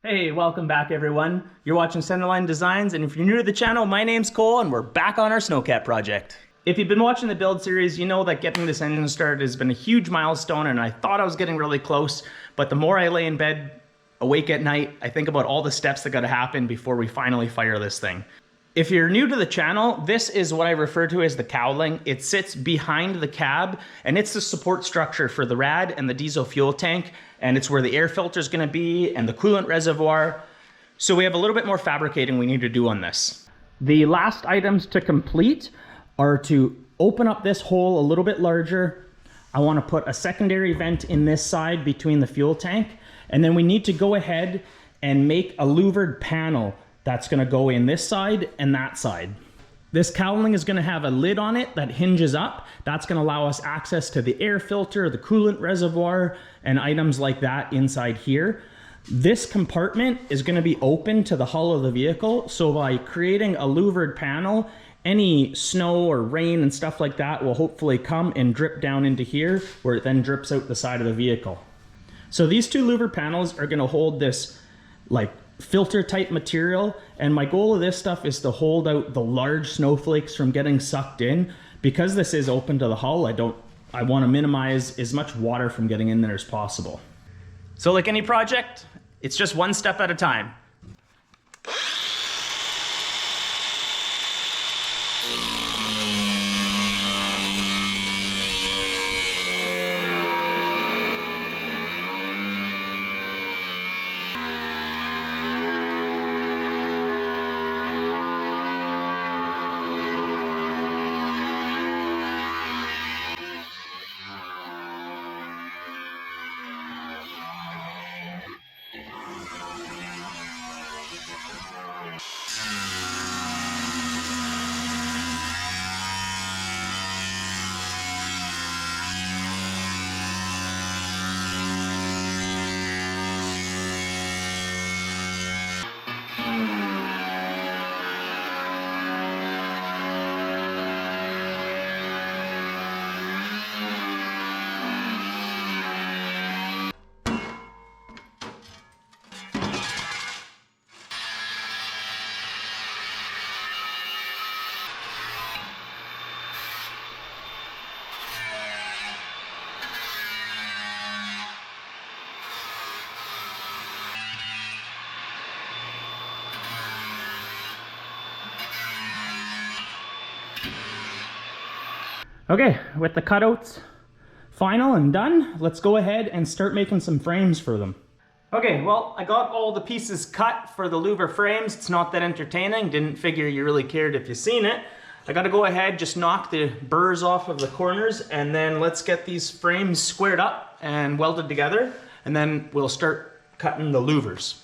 Hey, welcome back everyone. You're watching Centerline Designs, and if you're new to the channel, my name's Cole and we're back on our Snowcat project. If you've been watching the build series, you know that getting this engine started has been a huge milestone, and I thought I was getting really close, but the more I lay in bed awake at night, I think about all the steps that gotta happen before we finally fire this thing. If you're new to the channel, this is what I refer to as the cowling. It sits behind the cab, and it's the support structure for the rad and the diesel fuel tank, and it's where the air filter is gonna be and the coolant reservoir. So we have a little bit more fabricating we need to do on this. The last items to complete are to open up this hole a little bit larger. I wanna put a secondary vent in this side between the fuel tank, and then we need to go ahead and make a louvered panel that's gonna go in this side and that side. This cowling is gonna have a lid on it that hinges up. That's gonna allow us access to the air filter, the coolant reservoir, and items like that inside here. This compartment is gonna be open to the hull of the vehicle, so by creating a louvered panel, any snow or rain and stuff like that will hopefully come and drip down into here, where it then drips out the side of the vehicle. So these two louver panels are gonna hold this like filter type material, and my goal of this stuff is to hold out the large snowflakes from getting sucked in. Because this is open to the hull, I want to minimize as much water from getting in there as possible. So like any project, it's just one step at a time. Okay, with the cutouts final and done, let's go ahead and start making some frames for them. Okay, well, I got all the pieces cut for the louver frames. It's not that entertaining. Didn't figure you really cared if you seen it. I gotta go ahead, just knock the burrs off of the corners, and then let's get these frames squared up and welded together, and then we'll start cutting the louvers.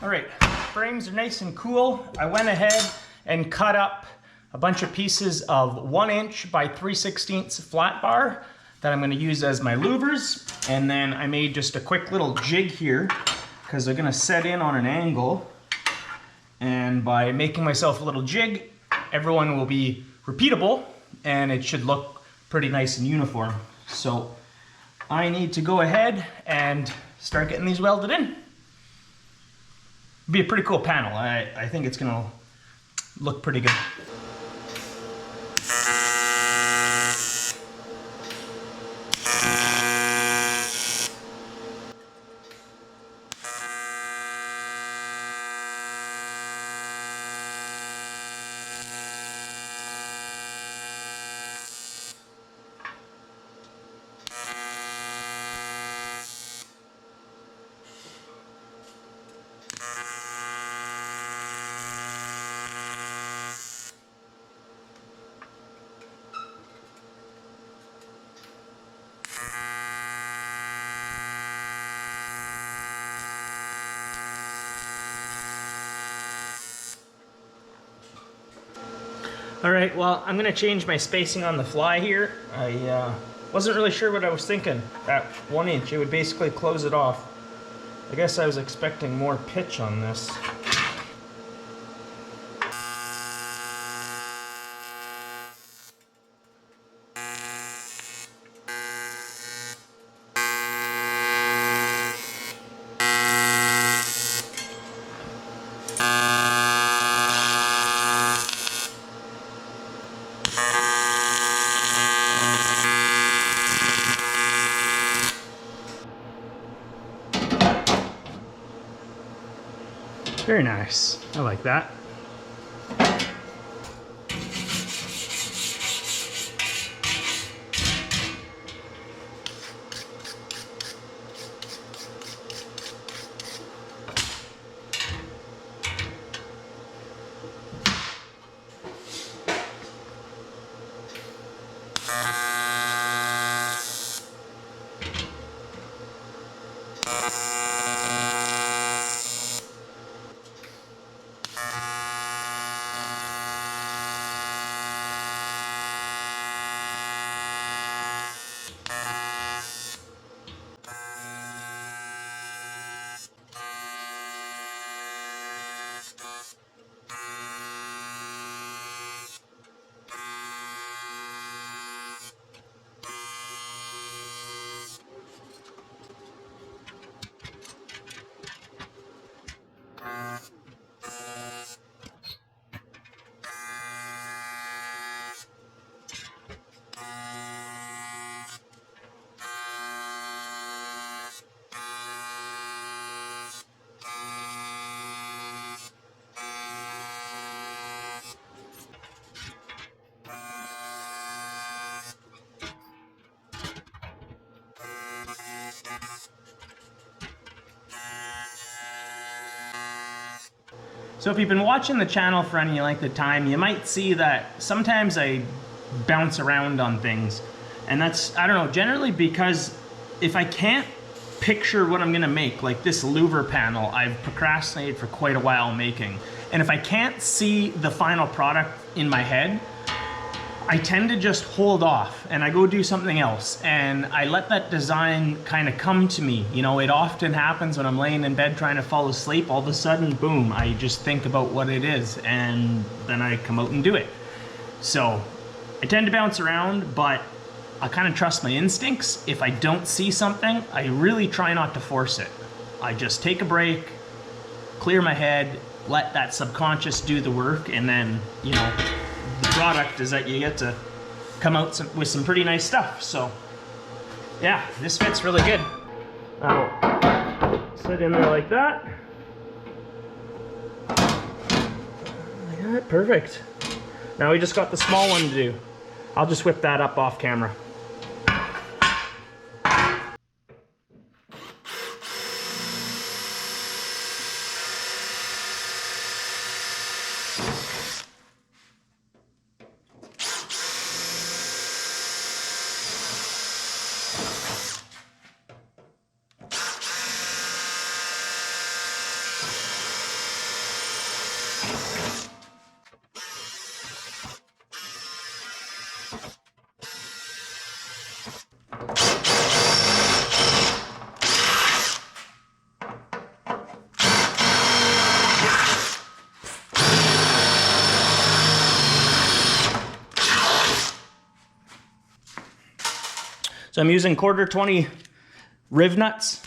All right, frames are nice and cool. I went ahead and cut up a bunch of pieces of 1 inch by 3/16 flat bar that I'm gonna use as my louvers. And then I made just a quick little jig here because they're gonna set in on an angle. And by making myself a little jig, everyone will be repeatable and it should look pretty nice and uniform. So I need to go ahead and start getting these welded in. Be a pretty cool panel. I think it's gonna look pretty good. All right, well, I'm gonna change my spacing on the fly here. I wasn't really sure what I was thinking. At 1 inch, it would basically close it off. I guess I was expecting more pitch on this. Very nice. I like that. So if you've been watching the channel for any length of time, you might see that sometimes I bounce around on things. And that's, I don't know, generally because if I can't picture what I'm gonna make, like this louver panel, I've procrastinated for quite a while making. And if I can't see the final product in my head, I tend to just hold off and I go do something else and I let that design kind of come to me. You know, it often happens when I'm laying in bed trying to fall asleep, all of a sudden, boom, I just think about what it is and then I come out and do it. So I tend to bounce around, but I kind of trust my instincts. If I don't see something, I really try not to force it. I just take a break, clear my head, let that subconscious do the work, and then, you know, the product is that you get to come out with some pretty nice stuff. So yeah, this fits really good. I'll sit in there like that. Like that, perfect. Now we just got the small one to do. I'll just whip that up off camera. So I'm using 1/4 riv nuts.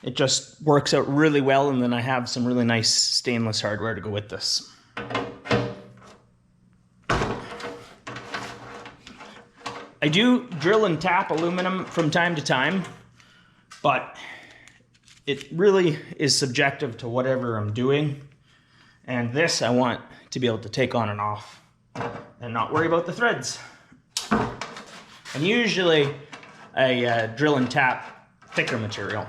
It just works out really well, and then I have some really nice stainless hardware to go with this. I do drill and tap aluminum from time to time, but it really is subjective to whatever I'm doing. And this I want to be able to take on and off and not worry about the threads. And usually I drill and tap thicker material.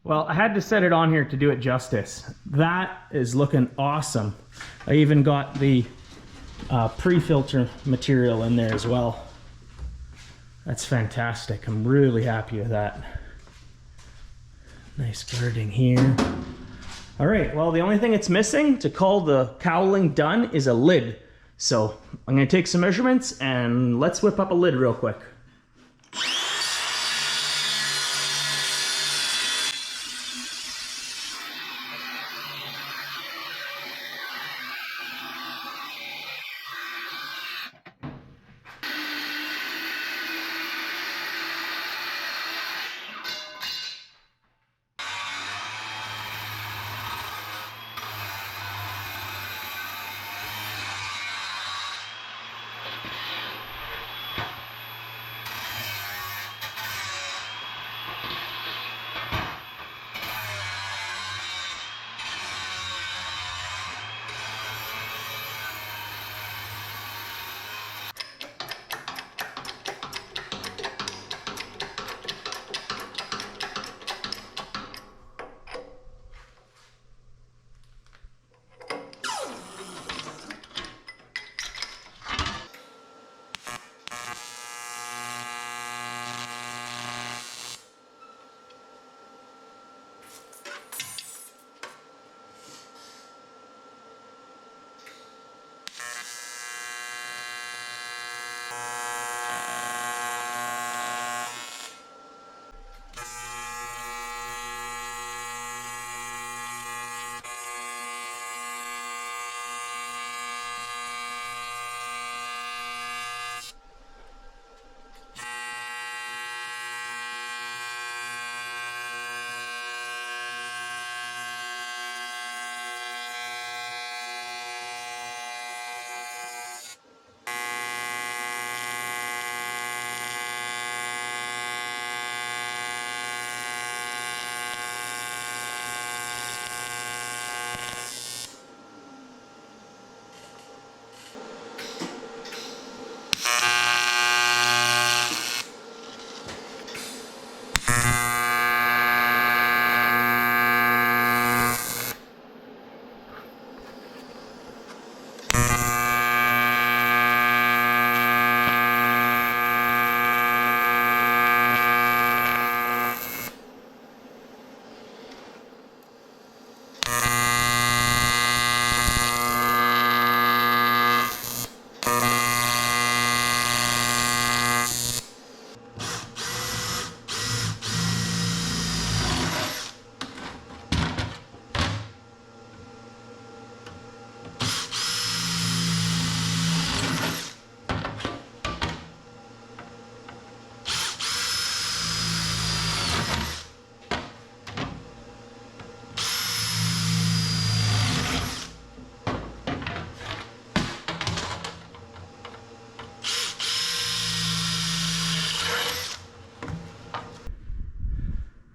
Well, I had to set it on here to do it justice. That is looking awesome. I even got the pre-filter material in there as well. That's fantastic. I'm really happy with that. Nice girding here. All right, well, the only thing it's missing to call the cowling done is a lid. So I'm gonna take some measurements and let's whip up a lid real quick.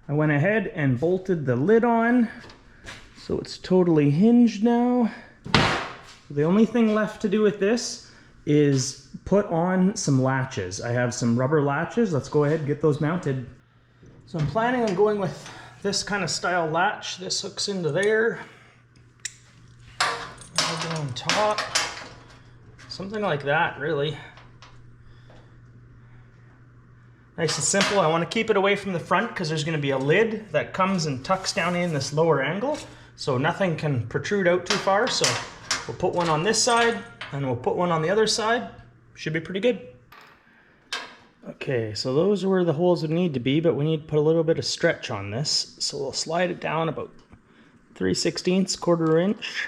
I went ahead and bolted the lid on, so it's totally hinged now. The only thing left to do with this is put on some latches. I have some rubber latches. Let's go ahead and get those mounted. So I'm planning on going with this kind of style latch. This hooks into there. I'll go on top. Something like that, really. Nice and simple. I want to keep it away from the front because there's going to be a lid that comes and tucks down in this lower angle, so nothing can protrude out too far. So we'll put one on this side and we'll put one on the other side. Should be pretty good. Okay, so those are where the holes would need to be, but we need to put a little bit of stretch on this. So we'll slide it down about 3/16, quarter inch.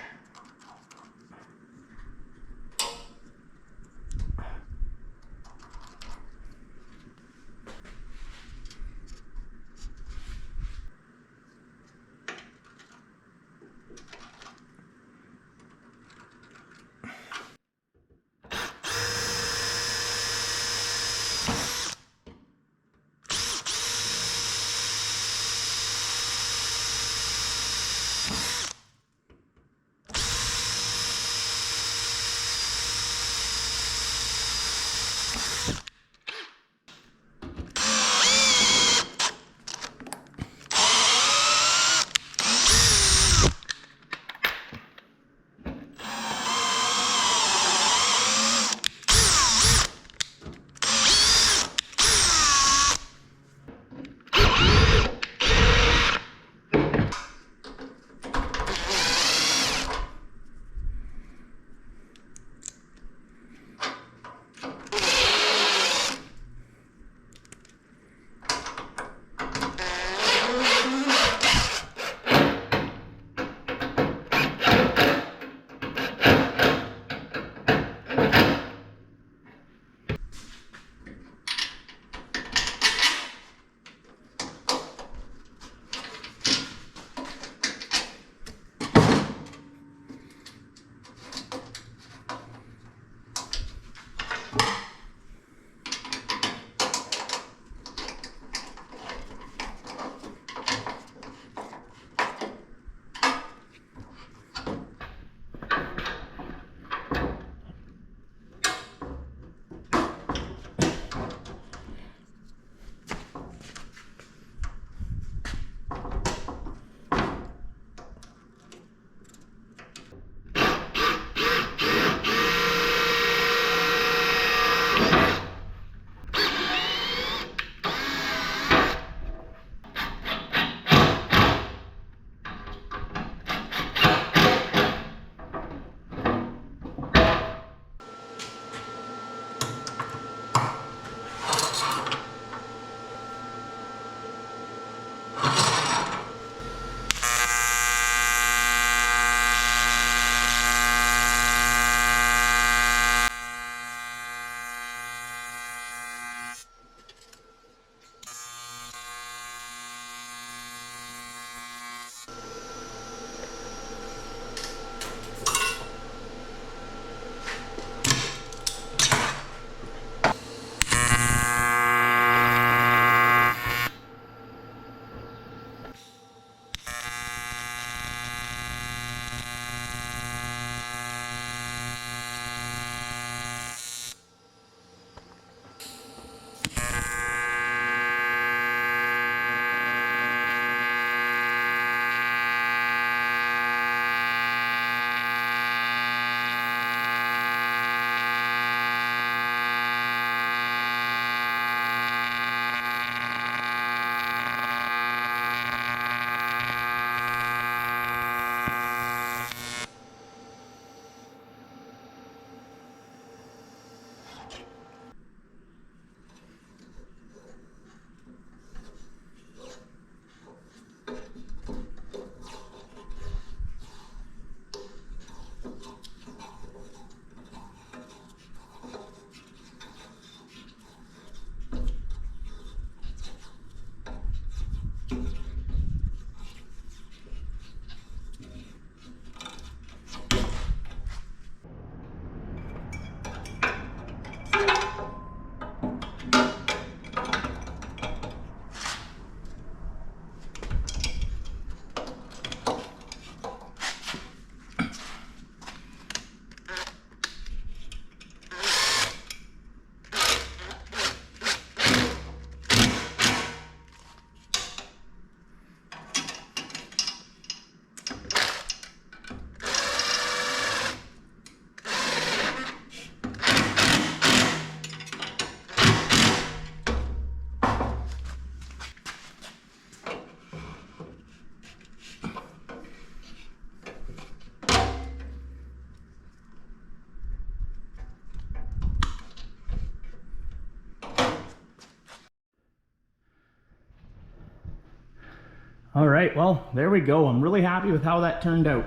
All right, well, there we go. I'm really happy with how that turned out.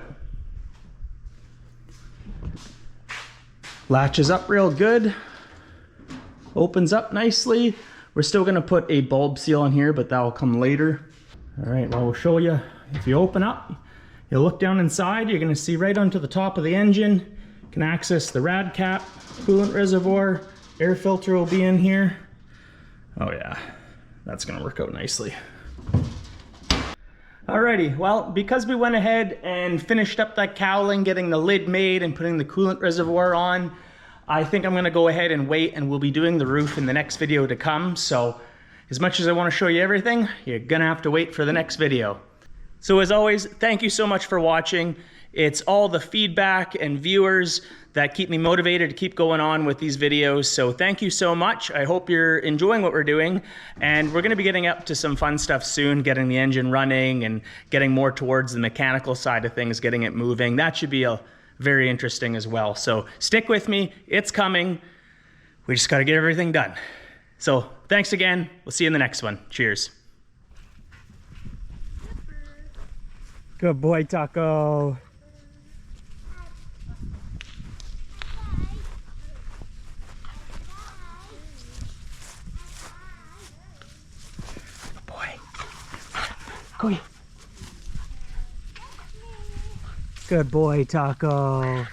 Latches up real good. Opens up nicely. We're still gonna put a bulb seal on here, but that will come later. All right, well, we'll show you. If you open up, you look down inside, you're gonna see right onto the top of the engine. You can access the rad cap, coolant reservoir, air filter will be in here. Oh yeah, that's gonna work out nicely. Alrighty, well, because we went ahead and finished up that cowling, getting the lid made and putting the coolant reservoir on, I think I'm gonna go ahead and wait, and we'll be doing the roof in the next video to come. So as much as I wanna show you everything, you're gonna have to wait for the next video. So as always, thank you so much for watching. It's all the feedback and viewers that keep me motivated to keep going on with these videos. So thank you so much. I hope you're enjoying what we're doing. And we're gonna be getting up to some fun stuff soon, getting the engine running and getting more towards the mechanical side of things, getting it moving. That should be very interesting as well. So stick with me, it's coming. We just gotta get everything done. So thanks again, we'll see you in the next one. Cheers. Good boy, Taco. Good boy. Go here. Good boy, Taco.